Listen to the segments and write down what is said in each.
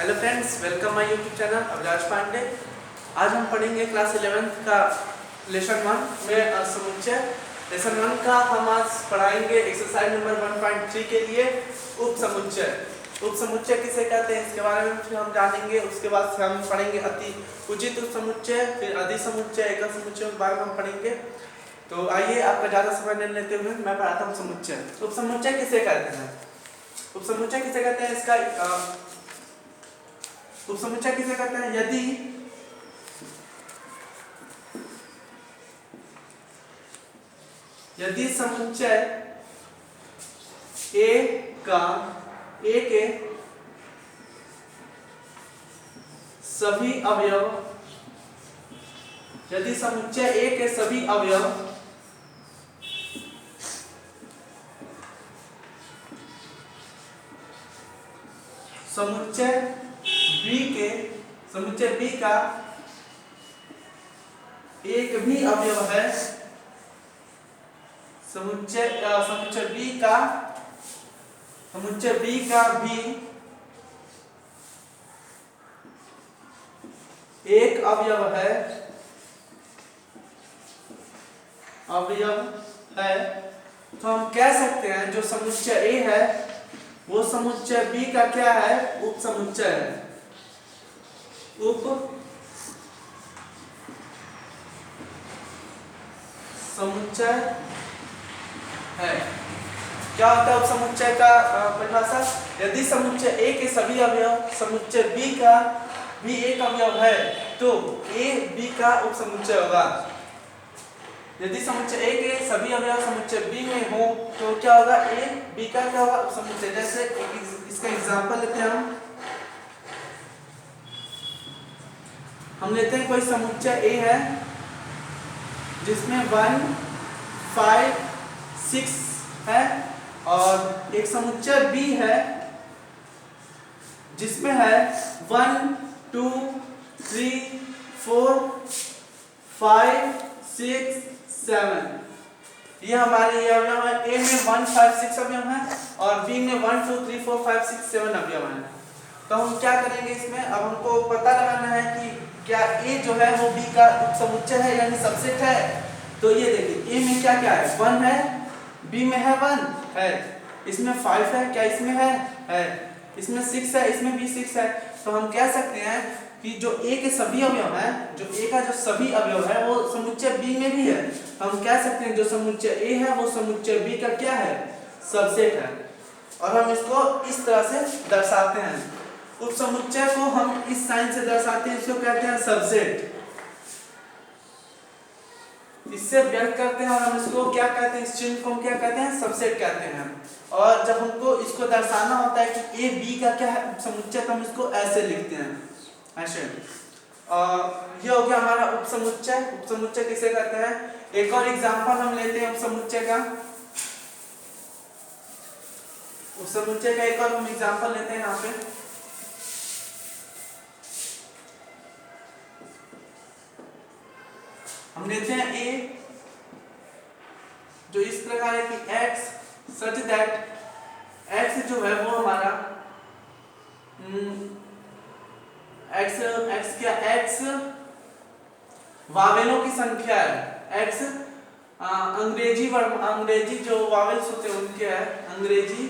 Hello friends, welcome my YouTube channel Abhilash Pandey. आज हम पढ़ेंगे क्लास 11th का लेसन 1 में समुच्चय। लेसन 1 का हम आज पढ़ाएंगे एक्सरसाइज नंबर 1.3 के लिए उपसमुच्चय। उपसमुच्चय किसे कहते हैं इसके बारे में फिर हम जानेंगे। उसके बाद से हम पढ़ेंगे अति उचित उपसमुच्चय, फिर अधिसमुच्चय, एकल समुच्चय के बारे में हम पढ़ेंगे। तो आइए आपका ज़्यादा समय नहीं लेते हुए मैं पढ़ाता हूँ समुच्चय। उपसमुच्चय किसे कहते हैं? उपसमुच्चय किसे कहते हैं इसका उपसमुच्चय किसे कहते हैं? यदि समुच्चय ए के सभी अवयव, यदि समुच्चय ए के सभी अवयव समुच्चय बी का एक भी अवयव है, समुच्चय बी का भी एक अवयव है, तो हम कह सकते हैं जो समुच्चय ए है वो समुच्चय बी का क्या है? उपसमुच्चय है। उपसमुच्चय है। क्या होता है उपसमुच्चय का परिभाषा? यदि समुच्चय ए के सभी अवयव समुच्चय बी का भी एक अवयव है तो ए बी का उपसमुच्चय होगा। यदि समुच्चय ए के सभी अवयव समुच्चय बी में हो तो क्या होगा? ए बी का क्या होगा? उपसमुच्चय। जैसे इसका एग्जांपल लेते हैं हम लेते हैं कोई समुच्चय ए है जिसमें 1, 5, 6 है, और एक समुच्चय बी है जिसमें है 1, 2, 3, 4, 5, 6, 7। ये हमारे ये अवयव है। ए में 1, 5, 6 अवयव है और बी में 1, 2, 3, 4, 5, 6, 7 अवयव है। तो हम क्या करेंगे इसमें? अब हमको पता लगाना है कि क्या ए जो है वो बी का उपसमुच्चय है यानी सबसेट है। तो ये देखिए ए में क्या क्या है? 1 है, बी में है 1 है, इसमें 5 है, क्या इसमें है? इसमें 6 है, इसमें भी 6 है। तो हम कह सकते हैं कि जो ए के सभी अवयव हैं, जो ए का जो सभी अवयव है वो समुच्चय बी में भी है। हम कह सकते हैं जो समुच्चय ए है वो समुच्चय बी का क्या है? सबसेट है। और हम इसको इस तरह से दर्शाते हैं। उपसमुच्चय को हम इस साइन से दर्शाते हैं, इसको कहते हैं सबसेट। इससे व्यक्त करते हैं और हम इसको क्या कहते हैं? इस चिन्ह को हम क्या कहते हैं? सबसेट कहते हैं। और जब हमको इसको दर्शाना होता है कि ए बी का क्या है उपसमुच्चय तो हम इसको ऐसे लिखते हैं, ऐसे। ये हो गया हमारा उपसमुच्चय। उपसमुच्चय किसे कहते हैं? एक और एग्जांपल हम लेते हैं उपसमुच्चय का। उपसमुच्चय का एक और हम एग्जांपल लेते हैं यहाँ पे। हम लेते हैं ए जो इस प्रकार है कि x सच दैट x जो है वो हमारा x क्या? x वावेलों की संख्या है। x अंग्रेजी जो वावेल्स होते हैं उनके है। अंग्रेजी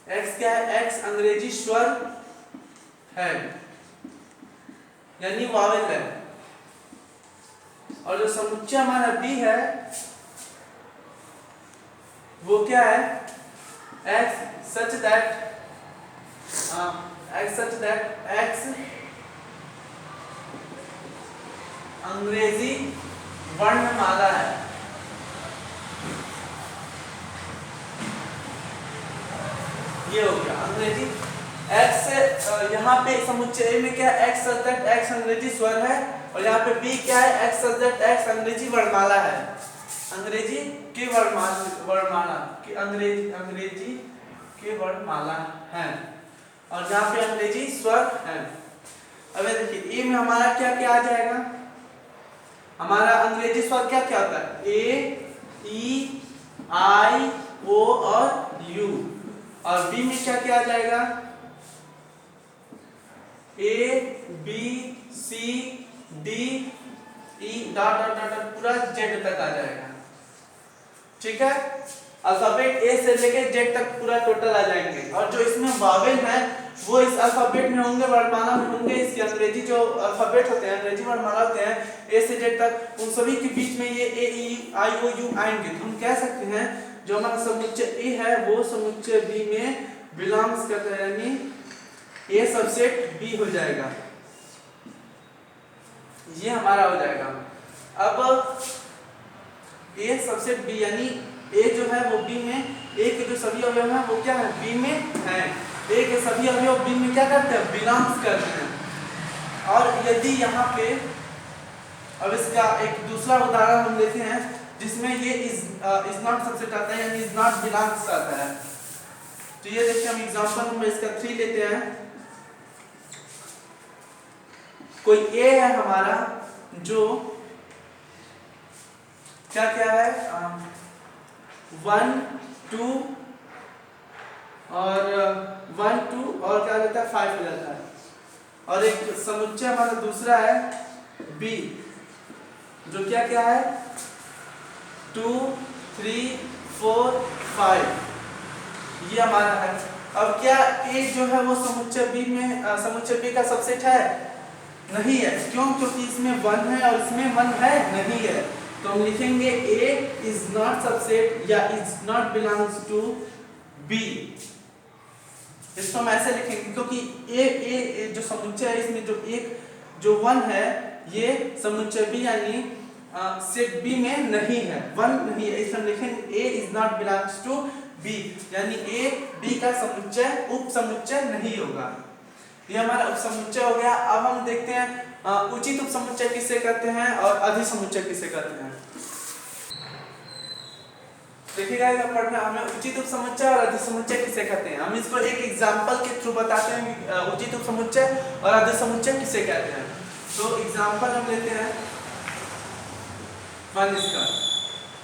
x क्या है? x अंग्रेजी स्वर है यानी वावेल है। और जो समुच्चय हमारा बी है वो क्या है? x such that x अंग्रेजी वर्णमाला है। ये हो गया अंग्रेजी x यहाँ पे समुच्चय में क्या है? x such that x अंग्रेजी स्वर है और यहाँ पे b क्या है? x such that x अंग्रेजी वर्णमाला है। अंग्रेजी के वर्णमाला है और यहाँ पे अंग्रेजी स्वर है। अब देखिए ए में हमारा क्या क्या आ जाएगा? हमारा अंग्रेजी स्वर क्या क्या होता है? ए, ई, आई ओ और यू, और बी में क्या क्या आ जाएगा, A B C D E dot dot dot पूरा जेड तक आ जाएगा। ठीक है, अल्फाबेट ए से लेके जेड तक पूरा टोटल आ जाएंगे। और जो इसमें वावेल है वो इस अल्फाबेट में होंगे, वर्णमाला में होंगे। इसके अंग्रेजी जो अल्फाबेट होते हैं, अंग्रेजी वर्णमाला होते हैं ए से जेड तक, उन सभी के बीच में ये ए ई आई ओ यू आएंगे। तो हम कह सकते हैं जो हमारा समुच्चय ए है वो समुच्चय बी में बिलोंग्स करता है, यानी ए सबसेट बी हो जाएगा। ये हमारा हो जाएगा। अब ए सबसेट बी यानी ए जो है वो बी में, ए के जो सभी अवयव हैं वो क्या है, बी में है। ए के सभी अवयव बी में क्या करते हैं, बिलोंग्स करते हैं। और यदि यहाँ पे अब इसका एक दूसरा उदाहरण हम लेते हैं जिसमें ये इज नॉट सबसेट आता है, यानी इज नॉट बिलोंग्स आता है। तो ये देखिए हम एग्जांपल में इसका 3 लेते हैं। कोई ए है हमारा जो क्या क्या है, 1 2 और 1 2 और क्या रहता है 5 हो जाता है। और एक समुच्चय हमारा दूसरा है बी जो क्या क्या है 2 3 4 5, ये हमारा है। अब क्या ए जो है वो समुच्चय बी में समुच्चय बी का सबसेट है, नहीं है। क्यों, क्योंकि इसमें 1 है और इसमें 1 है नहीं है। तो हम लिखेंगे A is not subset या is not belongs to B। इसको हम ऐसे लिखेंगे क्योंकि A जो समुच्चय है इसमें जो एक जो 1 है ये समुच्चय B यानी सेट B में नहीं है, 1 नहीं है। इसमें लिखेंगे A is not belongs to B यानी A B का समुच्चय उप समुच्चय नहीं होगा। ये हमारा उप समुच्चय हो गया। अब हम देखते हैं उचित उप समुच्चय किसे कहते हैं और अधिसमुच्चय किसे कहते हैं। देखिएगा पढ़ना, हमें उचित उप समुच्चय और अधिसमुच्चय किसे कहते हैं। हम इसको एक एग्जांपल के थ्रू बताते हैं उचित उप समुच्चय और अधिसमुच्चय किसे कहते हैं। तो एग्जांपल हम लेते हैं इसका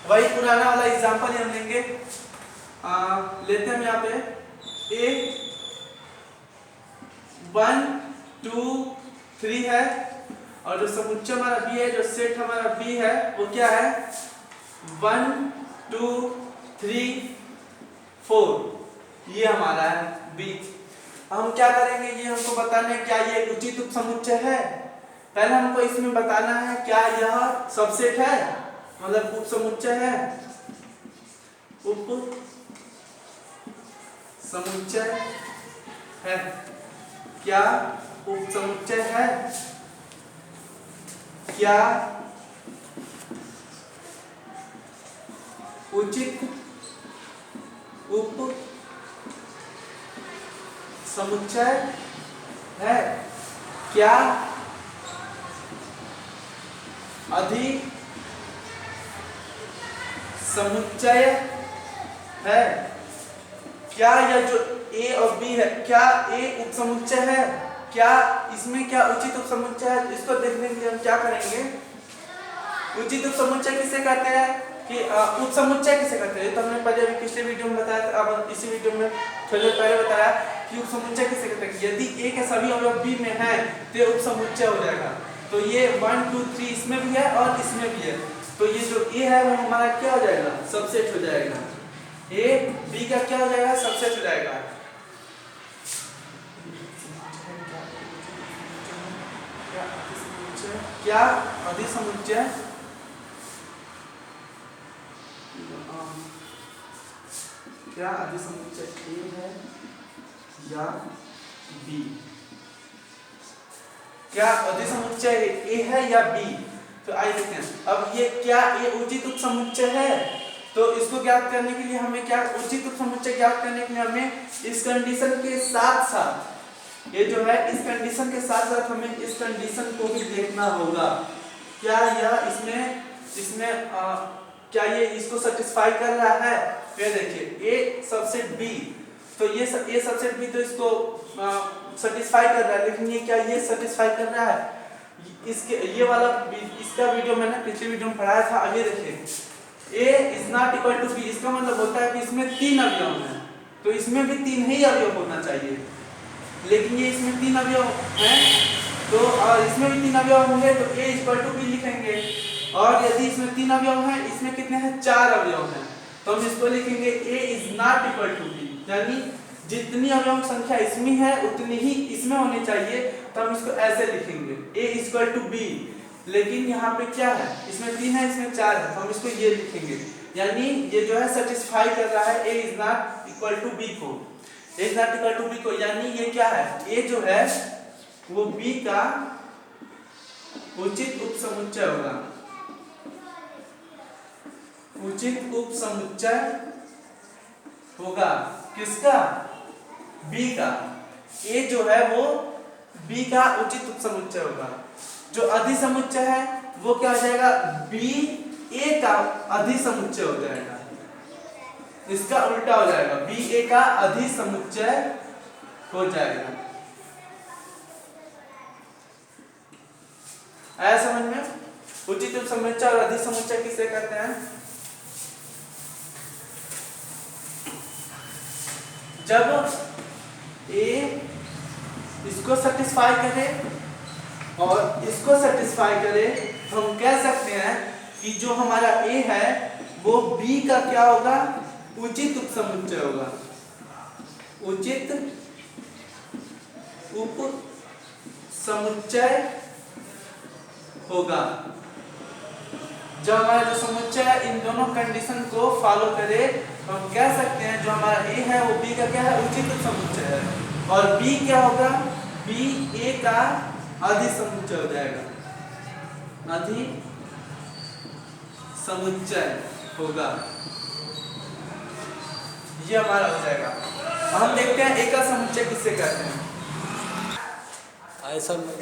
वही पुराना वाला एग्जांपल ही हम लेंगे। लेते हैं यहाँ पे ए 1 2 3 है और जो समुच्चय हमारा बी है, जो सेट हमारा बी है वो क्या है 1 2 3 4, ये हमारा है बी। हम क्या करेंगे, ये हमको बताना है क्या ये उचित उप समुच्चय है। पहले हमको इसमें बताना है क्या यह सबसेट है, मतलब उप समुच्चय है, उप समुच्चय है, क्या उप समुच्चय है, क्या उचित उप समुच्चय है, क्या अधि समुच्चय है, क्या यह जो ए और बी है क्या ए उप समुच्चय है, क्या इसमें क्या उचित उप समुच्चय है। इसको देखने के लिए हम क्या करेंगे, उचित उप समुच्चय किसे कहते हैं कि उप समुच्चय किसे कहते हैं। तो हमने पहले पिछले वीडियो में बताया था, अब इसी वीडियो में थोड़ी देर पहले बताया कि उप समुच्चय किसे कहते हैं। यदि ए के सभी अवयव बी में हैं तो ये उप समुच्चय हो जाएगा। तो ये 1 2 3 इसमें भी है और इसमें भी है, तो ये जो ए है वो हमारा क्या हो जाएगा, सबसेट हो जाएगा। ए बी का क्या हो जाएगा, सबसेट हो जाएगा। क्या अधिसमुच्चय, क्या अधिसमुच्चय ए है या बी, क्या अधिसमुच्चय ए है या बी। तो आइए देखते हैं अब ये क्या ए उचित उप समुच्चय है। तो इसको ज्ञात करने के लिए हमें क्या उचित उप समुच्चय ज्ञात करने के लिए हमें इस कंडीशन के साथ साथ ये जो है इस कंडीशन के साथ साथ हमें इस कंडीशन को भी देखना होगा। क्या यह इसमें क्या ये इसको सेटिस्फाई कर रहा है। ये देखिए ए सबसेट बी, तो ये ए सबसेट बी तो इसको सेटिस्फाई कर रहा है, लेकिन ये क्या ये सेटिस्फाई कर रहा है। इसके ये वाला इसका वीडियो मैंने पिछले वीडियो में पढ़ाया था। अब ये देखिए a is not equal to b, इसका मतलब होता है कि इसमें 3 अवयव हैं, तो इसमें भी 3 ही अवयव होना चाहिए, लेकिन ये इसमें 3 अवयव हैं, तो और इसमें भी 3 अवयव होंगे तो a इक्वल टू b लिखेंगे। और यदि इसमें 3 अवयव हैं, इसमें कितने हैं 4 अवयव हैं, तो हम इसको लिखेंगे a is not equal to b, यानी जितनी अवयव संख्या इसमें है उतनी ही इसमें होनी चाहिए, तो हम इसको ऐसे लिखेंगे a इक्वल टू b। लेकिन यहाँ पे क्या है, इसमें 3 है, इसमें 4 है, तो हम इसको ये लिखेंगे, यानी ये जो है सेटिस्फाई कर रहा है a is not equal to b को, a is not equal to b को, यानी ये क्या है, a जो है वो b का उचित उपसमुच्चय होगा, उचित उपसमुच्चय होगा किसका, b का, a जो है वो b का उचित उपसमुच्चय होगा। जो अधिसमुच्चय है वो क्या हो जाएगा, b a का अधिसमुच्चय हो जाएगा, इसका उल्टा हो जाएगा, b a का अधिसमुच्चय हो जाएगा। आया समझ में? उचित उपसमुच्चय और अधिसमुच्चय किसे कहते हैं? जब a इसको सेटिस्फाई करे और इसको सेटिस्फाई करे, तो हम कह सकते हैं कि जो हमारा a है वो b का क्या होगा, उचित उपसमुच्चय होगा, उचित उपसमुच्चय होगा। जब हमारा जो समुच्चय है इन दोनों कंडीशन को फॉलो करे, तो हम कह सकते हैं जो हमारा a है वो b का क्या है, उचित उपसमुच्चय है, और b क्या होगा, b a का अधिसमुच्चय हो जाएगा, अधिसमुच्चय होगा, ये हमारा हो जाएगा। हम देखते हैं एकल समुच्चय किसे कहते हैं।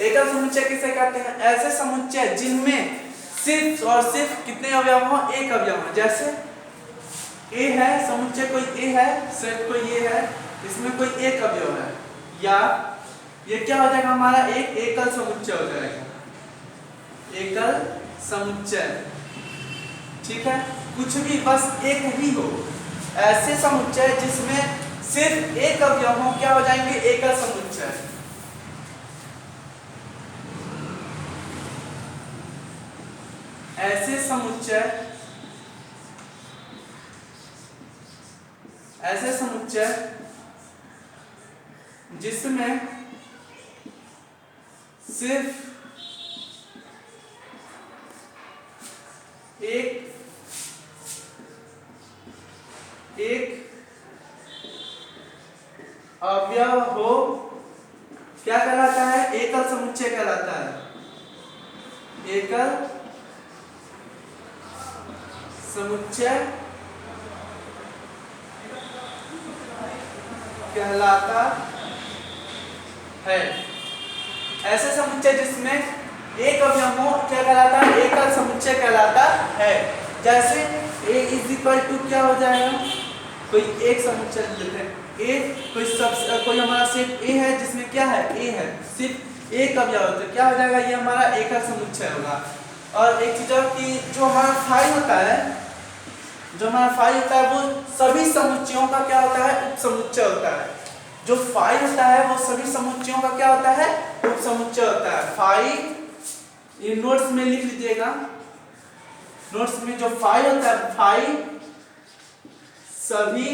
एकल समुच्चय किसे कहते हैं, ऐसे समुच्चय जिनमें सिर्फ और सिर्फ कितने अवयव हो, एक अवयव हो, जैसे a है, समुच्चय कोई a है, सेट कोई a है, इसमें कोई एक अवयव है, या ये क्या हो जाएगा, हमारा एक एकल समुच्चय हो जाएगा, एकल समुच्चय, ठीक है, कुछ भी बस एक ही हो, ऐसे समुच्चय जिसमें सिर्फ एक अवयव हो क्या हो जाएंगे, एकल समुच्चय। ऐसे समुच्चय जिसमें सिर्फ एक अवयव हो क्या कहलाता है, एकल समुच्चय कहलाता है, एकल समुच्चय कहलाता है। ऐसे समुच्चय जिसमें एक अवयव हो क्या कहलाता है, एकल समुच्चय कहलाता है। जैसे a इज इक्वल टू क्या हो जाएगा, कोई एक समुच्चय लेते हैं, कोई हमारा सेट a है जिसमें क्या है, a है, सिर्फ एक अवयव है, तो क्या हो जाएगा, ये हमारा एकल समुच्चय होगा। और एक चीज और कि जो हमारा फाई होता है, जो हमारा फाई होता है वो सभी समुच्चयों का क्या होता है, उपसमुच्चय होता है। जो फाई होता है वो सभी समुच्चयों का क्या होता है, उपसमुच्चय होता है। फाई ये नोट्स में लिख लीजिएगा, नोट्स में जो फाई होता है, फाई सभी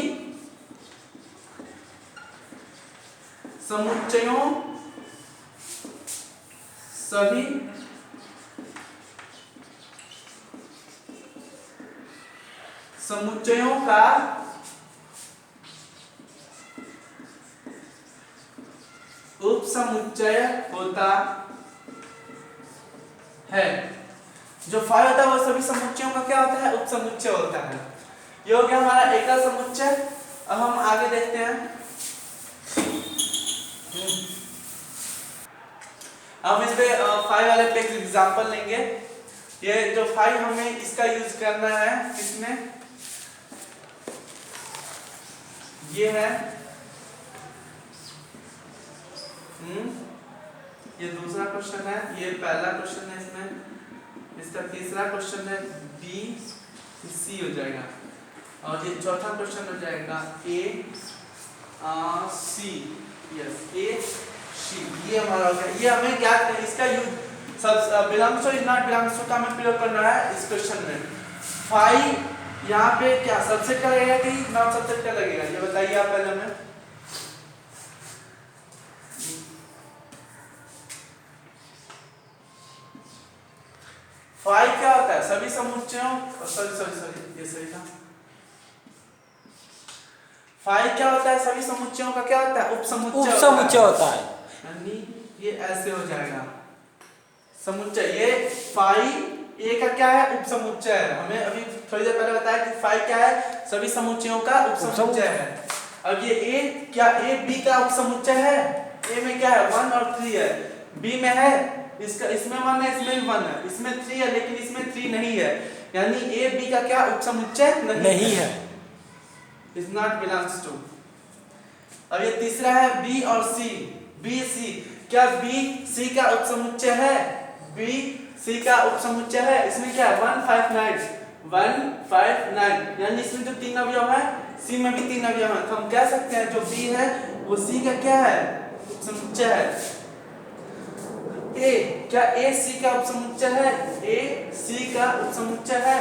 समुच्चयों का उपसमुच्चय होता है। जो फाई होता है वो सभी समुच्चयों का क्या होता है, उपसमुच्चय होता है। ये हो गया हमारा एकल समुच्चय। अब हम आगे देखते हैं। हम इस पे फाई वाले पे एक एग्जांपल लेंगे। ये जो फाई हमें इसका यूज करना है किसमें, ये है ये दूसरा क्वेश्चन है, ये पहला क्वेश्चन है, इसमें इसका तीसरा क्वेश्चन है बी, C सी हो जाएगा। और ये चौथा क्वेश्चन हो जाएगा ए सी, यस ए सी, ये हमारा हो गया। ये हमें ज्ञात है, इसका यूज सब belongs to is not belongs to का हमें प्रयोग करना है इस क्वेश्चन में। फाइव यहाँ पे क्या सबसेट का लगेगा कि नॉन सबसेट का लगेगा, ये बताइए आप पहले हमें। फाइव क्या होता है? सभी समुच्चयों, सॉरी ये सही था। फाइव क्या होता है? सभी समुच्चयों का क्या होता है? उपसमुच्चय होता है। यानी ये ऐसे हो जाएगा समुच्चय। ये फाइव ए का क्या है? उपसमुच्चय है। हमें अभी थोड़ी देर पहले बताया कि फाइव क्या है? सभी समुच्चयों का उपसमुच्चय है। अब ये ए क्या ए बी का उपसमुच्चय है? ए में क्या है? 1 और 3 है। बी में है इसका, इसमें 1 है, इसमें भी 1 है, इसमें 3 है, लेकिन इसमें 3 नहीं है। यानी ए बी का क्या उपसमुच्चय नहीं है। Is not belongs to. अब ये तीसरा है बी और सी, बी सी, क्या बी सी का उपसमुच्चय है? बी सी का उपसमुच्चय है। इसमें क्या है? 1 5 9, 1 5 9, यानी इसमें जो 3 अवयव है सी में भी 3 अवयव है, तो हम कह सकते हैं जो बी है वो सी का क्या है? उपसमुच्चय है। ए क्या ए सी का उपसमुच्चय है? ए सी का उपसमुच्चय है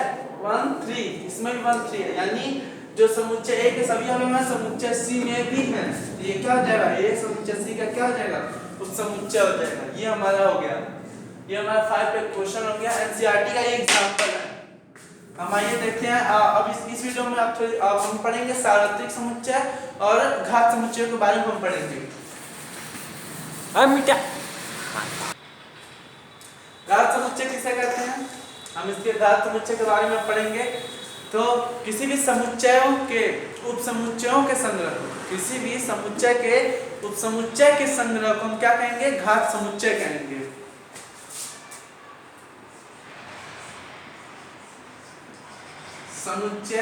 1 3, इसमें भी 1 3 है, यानी जो समुच्चय ए के सभी अवयव हैं समुच्चय सी में भी हैं। ये क्या हो जाएगा? ए समुच्चय सी का क्या हो जाएगा? उपसमुच्चय हो जाएगा। ये हमारा हो गया, ये हमारा 5 पे क्वेश्चन हो गया। एनसीईआरटी का ये एग्जांपल है। हम आइए देखते हैं अब इस वीडियो में अब हम पढ़ेंगे सार्वत्रिक समुच्चय और घात समुच्चय के बारे में हम पढ़ेंगे। घात समुच्चय किसे कहते हैं? हम इसके घात समुच्चय के बारे में पढ़ेंगे। तो किसी भी समुच्चयों के उपसमुच्चयों के संग्रह, किसी भी समुच्चय के उपसमुच्चय के संग्रह को हम क्या कहेंगे? घात समुच्चय कहेंगे। समुच्चय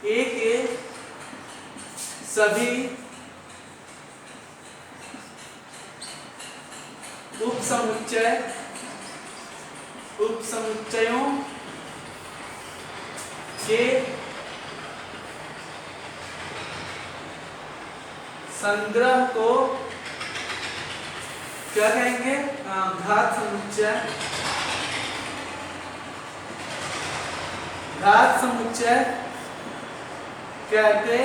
ए के सभी उपसमुच्चयों के संग्रह को क्या कहेंगे? घात समुच्चय। घात समुच्चय कहते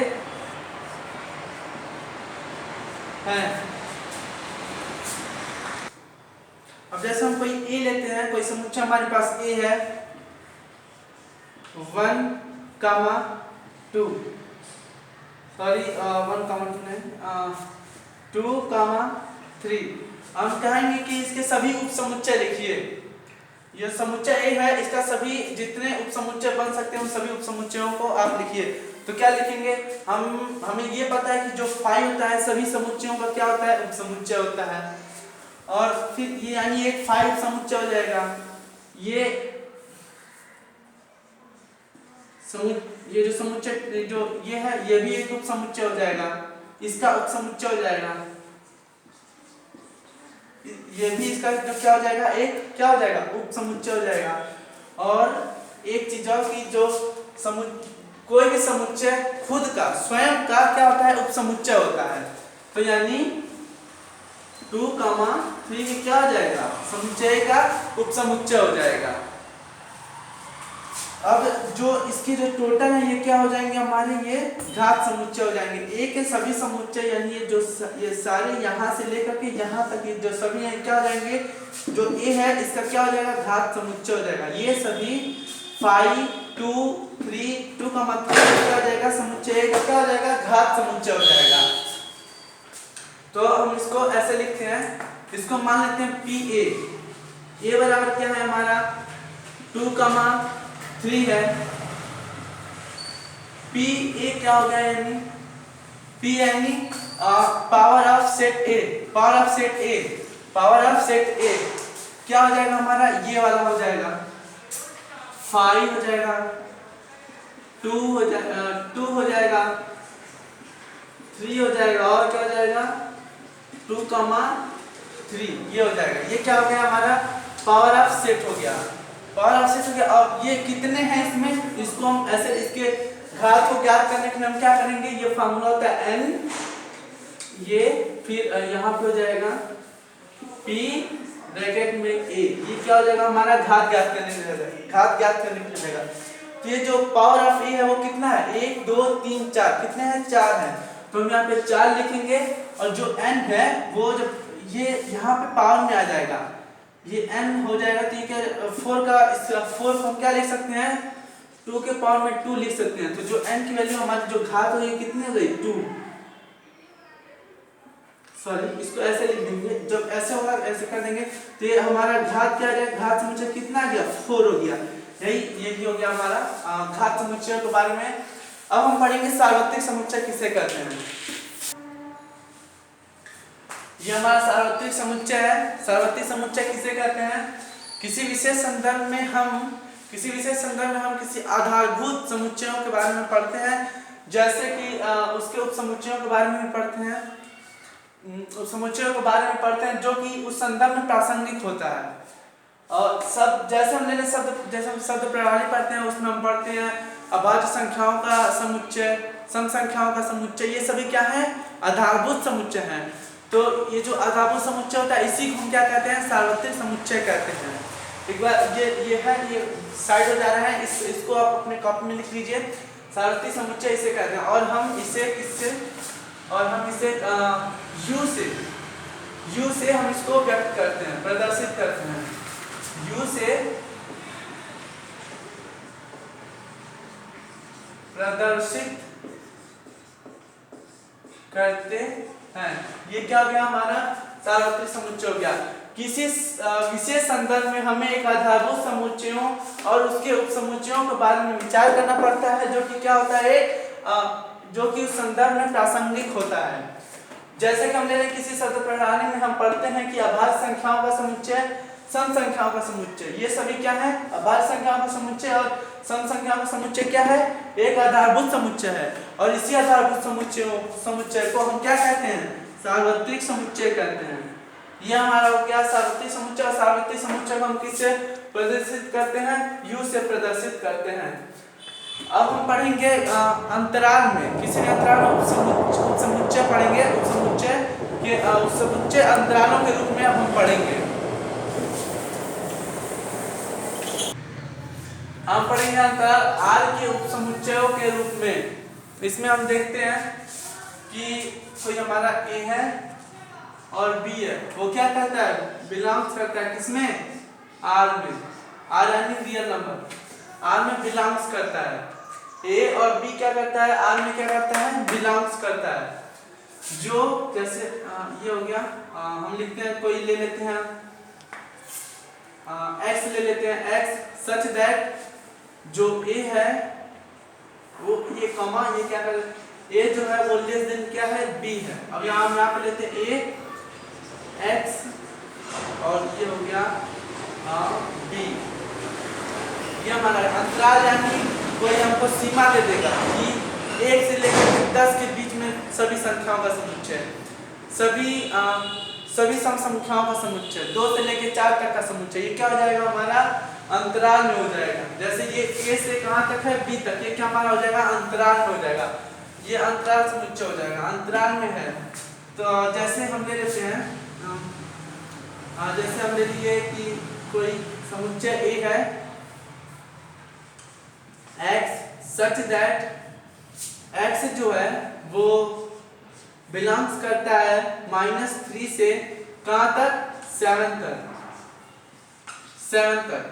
हैं। अब जैसे हम कोई ए लेते हैं, कोई समुच्चय हमारे पास ए है 1, 2, सॉरी 1, 2 नहीं 2, 3। हम कहेंगे कि इसके सभी उपसमुच्चय लिखिए। यह समुच्चय ए है, इसका सभी जितने उपसमुच्चय बन सकते हैं उन सभी उपसमुच्चयों को आप लिखिए। तो क्या लिखेंगे? हमें ये पता है कि जो 5 होता है सभी समुच्चयों का क्या होता है? उपसमुच्चय होता है। और फिर ये यानी एक 5 समुच्चय हो जाएगा। ये जो समुच्चय जो ये है ये भी एक उपसमुच्चय हो जाएगा, इसका उपसमुच्चय हो जाएगा। ये भी इसका जो क्या हो जाएगा? एक क्या हो जाएगा? उपसमुच्चय हो जाएगा। और एक चीज और की जो कोई भी समुच्चय खुद का स्वयं का क्या होता है? उपसमुच्चय होता है। तो यानी 2, 3 में क्या हो जाएगा? समुच्चय का उपसमुच्चय हो जाएगा। अब जो इसकी जो टोटल है ये क्या हो जाएंगे? हमारे ये घात समुच्चय हो जाएंगे। ए के सभी समुच्चय यानी ये सारे यहाँ से लेकर के यहाँ तक जो सभी हैं क्या हो जाएंगे? जो ए है इसका क्या हो जाएगा? घात समुच्चय हो जाएगा। ये सभी 5, 2, 3, 2 का मतलब क्या हो जाएगा? समुच्चय का क्या हो जाएगा? घात समुच्चय हो जाएगा। तो हम इसको ऐसे लिखते हैं, इसको मान लेते हैं पी ए बराबर क्या है हमारा? 2, 3 है। पी ए क्या हो गया? यानी पी यानी power of set A, power of set A, power of set ए क्या हो जाएगा हमारा? ये वाला हो जाएगा 5 हो जाएगा, 2 हो जाएगा, 3 हो जाएगा, और क्या हो जाएगा? 2, 3 ये हो जाएगा। ये क्या हो गया हमारा? पावर ऑफ सेट हो गया, पावर ऑफ सेट हो गया। अब ये कितने हैं इसमें? इसको हम ऐसे इसके घात को ज्ञात करने के लिए हम क्या करेंगे, ये फार्मूला होता है n, ये फिर यहाँ पे हो जाएगा p ब्रैकेट में a, ये क्या हो जाएगा हमारा घात ज्ञात करने के लिए, घात ज्ञात करने के लिए जाएगा। तो ये जो पावर ऑफ a है वो कितना है, 1 2 3 4, कितने हैं, 4 है। तो हम यहाँ पे 4 लिखेंगे और जो n है वो जब ये यहाँ पे पावर में आ जाएगा, ये n हो जाएगा, तो ये क्या 4 का 4 हम क्या लिख सकते हैं, 2 के पावर में 2 लिख सकते हैं। तो जो n की वैल्यू हमारी जो घात हो गई कितनी हो गई, 2, सॉरी इसको ऐसे लिख देंगे, जब ऐसे होगा ऐसे कर देंगे तो ये हमारा घात क्या आ जाएगा, घात समुच्चय कितना आ गया, 4 हो गया। ये भी हो गया हमारा घात समुच्चय के बारे में। अब हम पढ़ेंगे सार्वत्रिक समुच्चय किसे कहते हैं। ये हमारा सार्वत्रिक समुच्चय है। सार्वत्रिक समुच्चय किसे कहते हैं, किसी विशेष संदर्भ में हम किसी आधारभूत समुच्चयों के बारे में पढ़ते हैं, जैसे कि उसके उपसमुच्चयों के बारे में भी पढ़ते हैं, समुच्चयों के बारे में पढ़ते हैं जो कि उस संदर्भ में प्रासंगिक होता है। और सब जैसे हम लेने शब्द, जैसे हम शब्द प्रणाली पढ़ते हैं उसमें हम पढ़ते हैं अभाज्य संख्याओं का समुच्चय, सम संख्याओं का समुच्चय, ये सभी क्या है, आधारभूत समुच्चय हैं। तो ये जो आधारभूत समुच्चय होता है इसी को हम क्या कहते हैं, सार्वत्रिक समुच्चय कहते हैं। एक बार ये साइड हो जा रहा है, इसको आप अपने कॉपी में लिख लीजिए, सार्वत्रिक समुच्चय इसे कहते हैं। और हम इसे u से हम इसको व्यक्त करते हैं, प्रदर्शित करते हैं, u से प्रदर्शित करते हैं। ये क्या हो गया हमारा सार्वत्रिक समुच्चय हो गया। किसी विशेष संदर्भ में हमें एक आधारभूत समुच्चयों और उसके उपसमुच्चयों के बारे में विचार करना पड़ता है, जो कि क्या होता है, जो कि उस संदर्भ में प्रासंगिक होता है। जैसे कि हम ले रहे किसी शब्द प्रणाली में हम पढ़ते हैं कि अभाज्य संख्याओं का समुच्चय, सम संख्याओं का समुच्चय, ये सभी क्या है, अभाज्य संख्याओं का समुच्चय और सम संख्याओं का समुच्चय क्या है, एक आधारभूत समुच्चय है। और इसी आधारभूत समुच्चय को हम क्या कहते हैं, सार्वत्रिक समुच्चय कहते हैं। ये हमारा हो गया सार्वत्रिक समुच्चय। और सार्वत्रिक समुच्चय को हम किससे प्रदर्शित करते हैं, u से प्रदर्शित करते हैं। अब हम पढ़ेंगे अंतराल में, किसी अंतराल में उपसमुच्चय पढ़ेंगे, उपसमुच्चय अंतरालों के रूप में अब हम पढ़ेंगे। हम पढ़ेंगे अंतराल r के उपसमुच्चयों के रूप में। इसमें हम देखते हैं कि कोई हमारा a है और b है, वो क्या कहता है, बिलोंग्स करता है किसमें, r में, r यानी रियल नंबर, r में बिलोंग्स करता है। a और b क्या करता है, r में क्या करता है, बिलोंग्स करता है। जो जैसे ये हो गया, हम लिखते हैं, कोई ले लेते हैं x ले लेते हैं, x सच दैट जो a है वो ये कॉमा, ये क्या कर, a जो है वो लेस देन क्या है, b है। अब यहाँ हम यहाँ पे लेते हैं a x और ये हो गया b। ये हमारा अंतराल यानी कोई हमको सीमा दे देगा कि 1 से लेकर 10 के बीच में सभी संख्याओं का समुच्चय, सभी सम संख्याओं का समुच्चय, 2 से लेकर 4 तक का समुच्चय, ये क्या हो जाएगा हमारा अंतराल में हो जाएगा। जैसे ये a से कहाँ तक है, b तक, ये क्या हमारा हो जाएगा, अंतराल में हो जाएगा, ये अंतराल समुच्चय हो जाएगा, अंतराल में है। तो जैसे हम ले लेते हैं, जैसे हम ले लिए कि कोई समुच्चय a है, x सच दैट x जो है वो बिलोंग्स करता है -3 से कहाँ तक, 7 तक।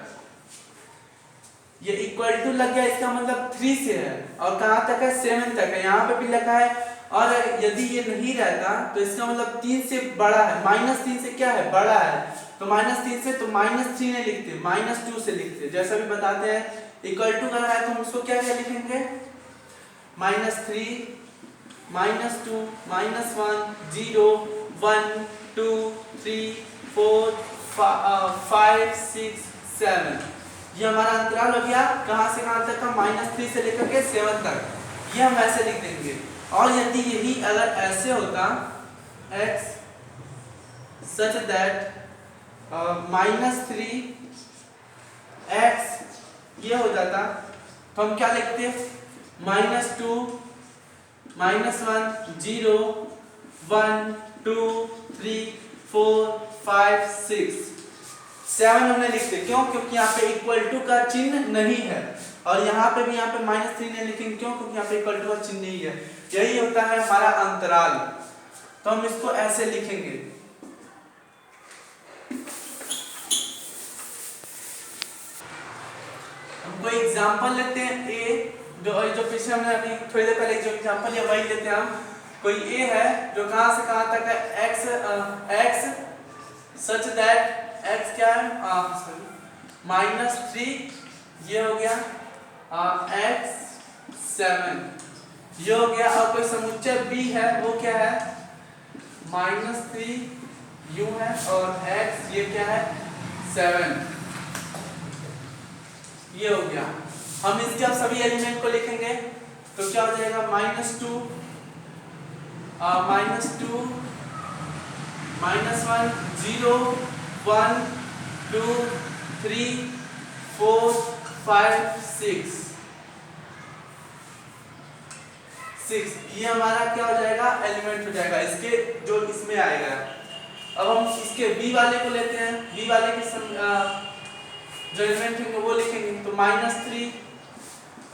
ये इक्वल टू लग गया, इसका मतलब 3 से है और कहाँ तक है, 7 तक है, यहाँ पे भी लिखा है। और यदि ये नहीं रहता तो इसका मतलब 3 से बड़ा है, -3 से क्या है, बड़ा है, तो -3 से, तो -3 नहीं लिखते, -2 से लिखते, जैसा भी बताते हैं। इक्वल टू करना है तो हम उसको क्या लिखेंगे, -3 -2 -1 0 1 2 3 4 5 6 7। ये हमारा अंतराल हो गया, कहाँ से कहाँ तक का, -3 से लेकर के 7 तक, ये हम ऐसे लिख देंगे। और यदि यही अगर ऐसे होता, x such that -3 x ये हो जाता तो हम क्या लिखते हैं, -2 -1 0 1 2 3 4 5 6 7 हमने लिखते, क्यों? क्योंकि यहाँ पे इक्वल टू का चिन्ह नहीं है, और यहाँ पे भी यहाँ पे -3 नहीं लिखेंगे, क्यों? क्योंकि यहाँ पे इक्वल टू का चिन्ह नहीं है। यही होता है हमारा अंतराल, तो हम इसको ऐसे लिखेंगे। हम कोई एग्जांपल लेते हैं ए, जो पीछे हमने अभी थोड़ी देर पहले जो एग्जांपल लिया वही लेते हैं हम। कोई ए है जो कहां से कहां तक है, x सच दैट x क्या है, -3, ये हो गया x 7, ये हो गया। और कोई समुच्चय b है, वो क्या है, -3 u है, और x ये क्या है, 7, ये हो गया। हम इसके अब सभी एलिमेंट को लिखेंगे, तो क्या हो जाएगा, -2 -1 0 1 2 3 4 5 6 ये हमारा क्या हो जाएगा, एलिमेंट हो जाएगा इसके, जो इसमें आएगा। अब हम इसके b वाले को लेते हैं, b वाले के जो एलिमेंट होंगे वो लिखेंगे, तो -3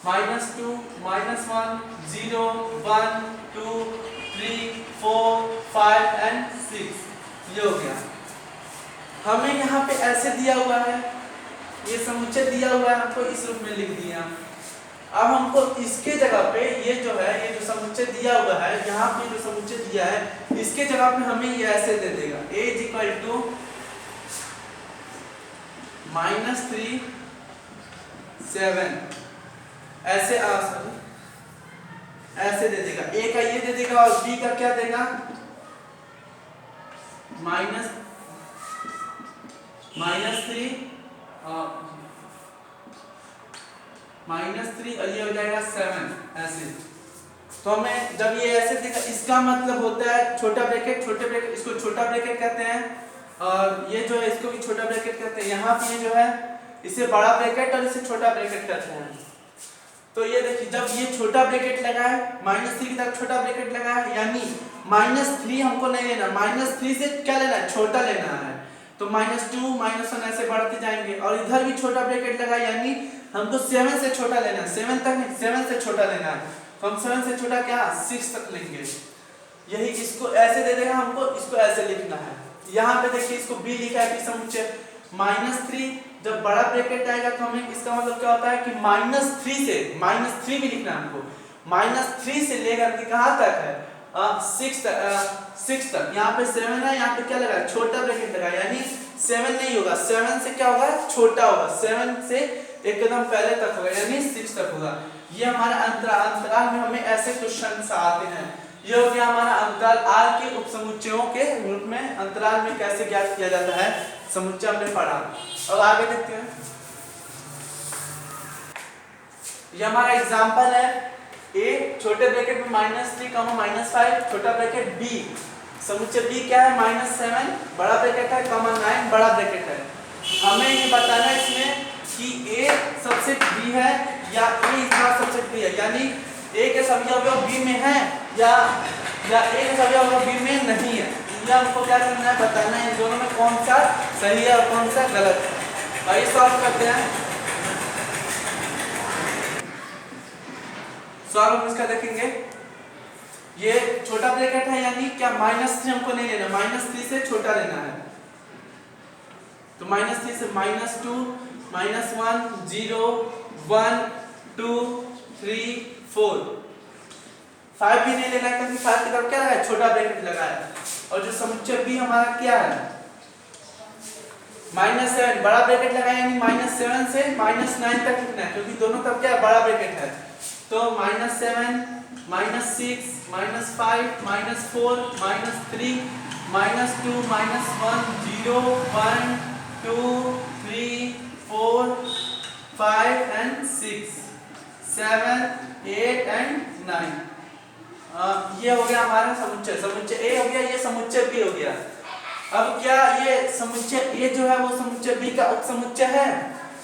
-2 -1 0 1 2 3 4 5 and 6, ये हो गया। हमें यहाँ पे ऐसे दिया हुआ है, ये समुच्चय दिया हुआ है, हमको इस रूप में लिख दिया। अब हमको इसके जगह पे ये जो है, ये जो समुच्चय दिया हुआ है, यहाँ पे जो समुच्चय दिया है, इसके जगह पे हमें ये ऐसे दे देगा, a = -3 7, ऐसे ऐसे दे देगा। a का ये दे देगा और b का क्या देगा, -3 -3 और ये हो जाएगा 7, ऐसे। तो हमें जब ये ऐसे देगा, इसका मतलब होता है छोटा ब्रैकेट, छोटे ब्रैकेट, इसको छोटा ब्रैकेट कहते हैं, और ये जो है इसको भी छोटा ब्रैकेट कहते हैं। यहाँ पे जो है इसे बड़ा ब्रैकेट और इसे छोटा ब्रैकेट कहते हैं। तो ये देखिए, जब ये छोटा ब्रैकेट लगा है, -3 की तरफ छोटा ब्रैकेट लगा है, यानी -3 हमको नहीं लेना, -3 से क्या लेना है, छोटा लेना है। तो -2 -1 ऐसे बढ़ते जाएंगे, और इधर भी छोटा ब्रैकेट लगा, यानी हमको 7 से छोटा लेना है, 7 तक नहीं, 7 से छोटा लेना है। तो हम 7 से छोटा क्या, 6 तक लेंगे। यही इसको ऐसे दे देगा, हमको इसको ऐसे लिखना है। यहाँ पे देखिए, इसको b लिखा है, b समुच्चय -3, जब बड़ा ब्रैकेट आएगा तो हमें इसका मतलब क्या होता है कि -3 से, -3 भी लिखना है हमको, -3 से लेकर के कहाँ तक है, 6 तक। यहाँ पे 7 है, यहाँ पे क्या लगा, छोटा ब्रैकेट लगा, यानी 7 नहीं होगा, 7 से क्या होगा, छोटा होगा, 7 से एकदम पहले तक होगा, यानी 6 तक होगा। ये हमारा अंतराल में हमें ऐसे क्वेश्चन आते हैं। ये हो गया हमारा अंतराल r के उपसमुच्चयों के रूप में अंतराल में कैसे ज्ञात किया जाता है, समुच्चय हमने पढ़ा। अब आगे देखते हैं, ये हमारा एग्जांपल है, a छोटे ब्रैकेट में -3 -5, छोटा ब्रैकेट b, समुच्चय b क्या है, -7, बड़ा ब्रैकेट है, 9, बड़ा ब्रैकेट है। हमें ये बताना है इसमें कि a सबसेट b है या a इसका सबसेट b है, यानी a के सभी अवयव b में है या a के सभी अवयव b में नहीं है। ये हमको क्या करना है, बताना है इन दोनों में कौन सा सही है और कौन सा गलत है। भाई सॉल्व करते हैं। सॉल्व हम इसका देखेंगे, ये छोटा ब्रैकेट है, यानी क्या -3 हमको नहीं लेना, -3 से छोटा लेना है। तो -3 से -2 -1 0 1 2 3 4 5 भी नहीं लेना है, क्योंकि 5 की तरफ क्या लगा है, छोटा ब्रैकेट लगा है। और जो समुच्चय b हमारा क्या है, -7, बड़ा ब्रैकेट लगा है, यानी -7 से -9 तक लिखना है, क्योंकि दोनों तरफ क्या है, बड़ा ब्रैकेट है। तो -7 -6 -5 -4 -3 -2 -1 0 1 2 3 4 5 and 6 7 8 and 9। ये हो गया हमारा समुच्चय, समुच्चय a हो गया, ये समुच्चय b हो गया। अब क्या ये समुच्चय a जो है वो समुच्चय b का उपसमुच्चय है,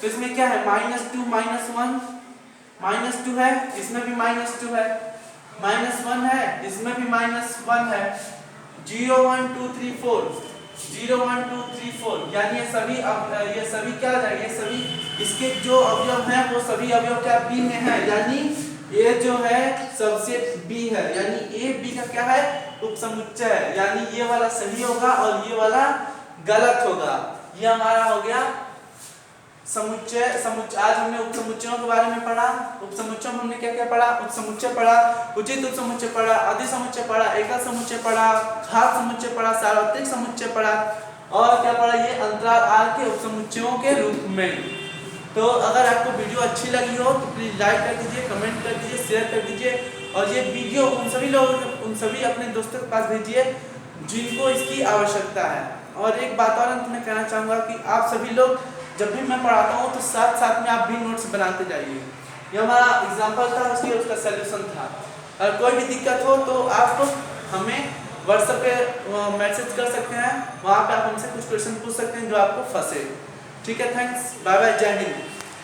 तो इसमें क्या है, -2 -1 -2 है, इसमें भी -2 है, -1 है, इसमें भी -1 है, 0 1 2 3 4 0 1 2 3 4 यानी ये सभी क्या है, ये सभी इसके जो अवयव हैं वो सभी अवयव क्या बी में है, यानी ये जो है सबसेट बी है, यानी ए बी का क्या है उपसमुच्चय है, यानी ये वाला सही होगा और ये वाला गलत होगा। ये हमारा हो गया समुच्चय। आज हमने उपसमुच्चयों के बारे में पढ़ा। उपसमुच्चयों में हमने क्या क्या पढ़ा, उपसमुच्चय पढ़ा, उचित उपसमुच्चय पढ़ा, अधिसमुच्चय पढ़ा, एकल समुच्चय पढ़ा, घात समुच्चय पढ़ा, सार्वत्रिक समुच्चय पढ़ा और क्या पढ़ा, ये अंतराल आर के उपसमुच्चयों के रूप में। तो अगर आपको वीडियो अच्छी लगी हो तो प्लीज लाइक कर दीजिए, कमेंट कर दीजिए, शेयर कर दीजिए और ये वीडियो उन सभी अपने दोस्तों के पास भेजिए जिनको इसकी आवश्यकता है। और एक बात और अंत में कहना चाहूँगा कि आप सभी लोग जब भी मैं पढ़ाता हूँ तो साथ साथ में आप भी नोट्स बनाते जाइए। ये हमारा एग्जाम्पल था, उसका सलूशन था। अगर कोई भी दिक्कत हो तो आप हमें व्हाट्सएप पे मैसेज कर सकते हैं, वहाँ पे आप हमसे कुछ क्वेश्चन पूछ सकते हैं जो आपको फंसे। ठीक है, थैंक्स, बाय बाय, जय हिंद।